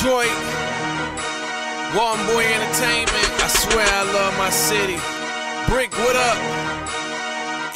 Detroit, Walton Boy Entertainment. I swear I love my city. Brick, what up?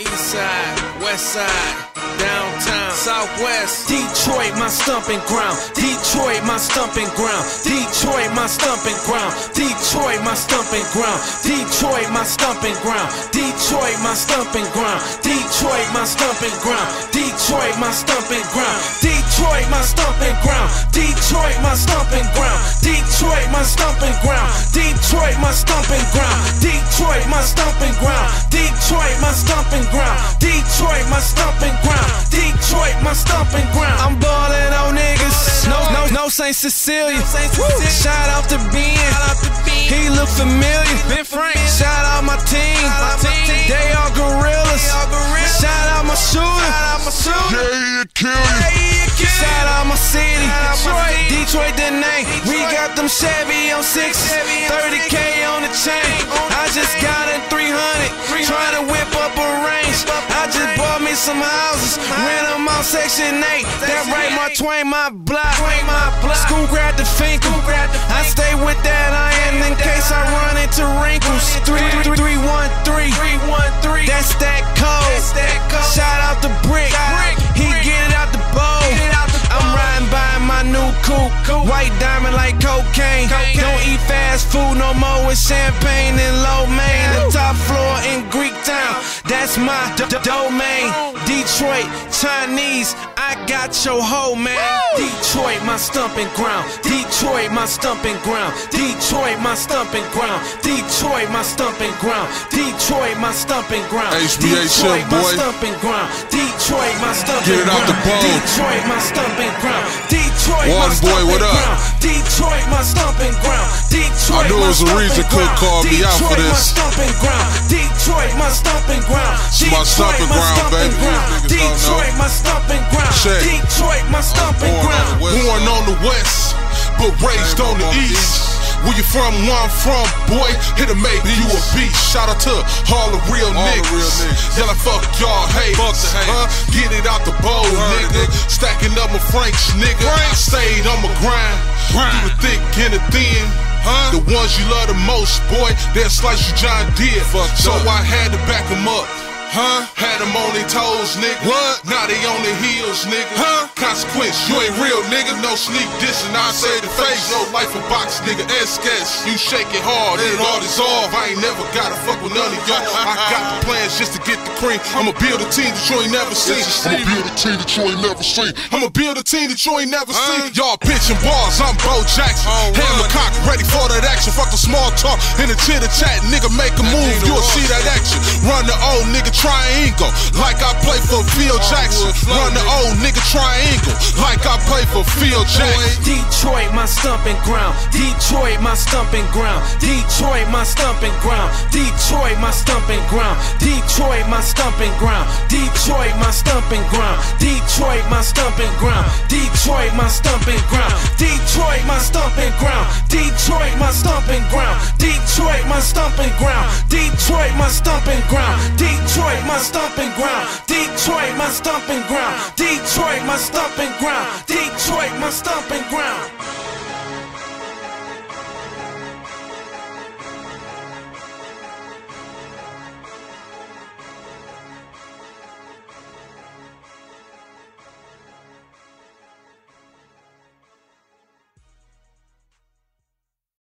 East side, west side, downtown, southwest. Detroit, my stomping ground. Detroit, my stomping ground. Detroit, my stomping ground. Detroit, my stomping ground. Detroit, my stomping ground. Detroit, my stomping ground. Detroit, my stomping ground. Detroit, my stomping ground. Detroit, my stomping ground. Detroit, my stomping ground. Detroit, my stomping ground. Detroit, my stomping ground. Detroit, my stomping ground. Detroit, my stomping ground. Detroit, my stomping ground. Detroit, my stomping ground. I'm ballin' on niggas. No Saint Cecilia. Shout out to Ben. He look familiar. Shout out my team. They all gorillas. Shout out my shooter. Yeah, he'll kill you. Shout out my city. Detroit the name. We got them Chevy on 6s. 30K on the chain. I just got in 300. Trying to whip up a range. I just bought me some houses. Rent them on Section 8. That right, my Twain, my block. School grad the Finkel. I stay with that iron in case I run into wrinkles. 313. That's that code. Shout out to Brick. He get it out the bowl. I'm riding by my new coupe. White diamond like cocaine. Don't eat fast food no more with champagne and lo mein. The top floor in Greek town. That's my domain. Detroit, Chinese, I got your hoe, man. Detroit, my stomping ground. Detroit, my stomping ground. Detroit, my stomping ground. Detroit, my stomping ground. Detroit, my stomping ground. HBA my boy. stomping ground. Detroit, my stomping Get it out ground. the bowl. Detroit, my stomping ground. Detroit, my Walton boy, what stomping up? ground. Detroit, my stomping ground. Detroit, I knew it was a reason Cook called me out for this. Detroit, my stomping ground. It's my stomping ground, baby. Detroit, my stomping ground. Check. Detroit, my stomping ground. Born on the west, but raised on the east. Where you from, where I'm from, boy, it'll make you a beast. Shout out to all the real niggas. Yelling fuck y'all haters, get it out the bowl, nigga. Stacking up my Franks, nigga. Stayed on my grind, through the thick and the thin. The ones you love the most, boy, they'll slice you John Deere. So I had to back them up. Had them on their toes, nigga. What? Now they on their heels, nigga. Consequence, you ain't real, nigga. No sneak dissing, I say the face. Yo, life a box, nigga. S-Gas, you shake it hard, and it all dissolve. I ain't never gotta fuck with none of y'all. I got the plans just to get the cream. I'ma build a team that you ain't never seen. I'ma build a team that you ain't never seen. I'ma build a team that you ain't never seen. Y'all pitching balls, I'm Bo Jackson. Hammer cock, ready for that action. Fuck the small talk and the chitter chat, nigga. Make a move, you'll see that action. Run the old nigga triangle, like I play for Phil Jackson. Run the old nigga triangle, like I play for Phil Jackson. Detroit, my stomping ground. Detroit, my stomping ground. Detroit, my stomping ground. Detroit, my stomping ground. Detroit, my stomping ground. Detroit, my stomping ground. Detroit, my stomping ground. Detroit, my stomping ground. Detroit, my stomping ground. Detroit, my stomping ground. Detroit, my stomping ground. Detroit, my stomping ground. Detroit, my stomping ground. Detroit, my stomping ground. Detroit, my stomping ground. Detroit, my stomping ground.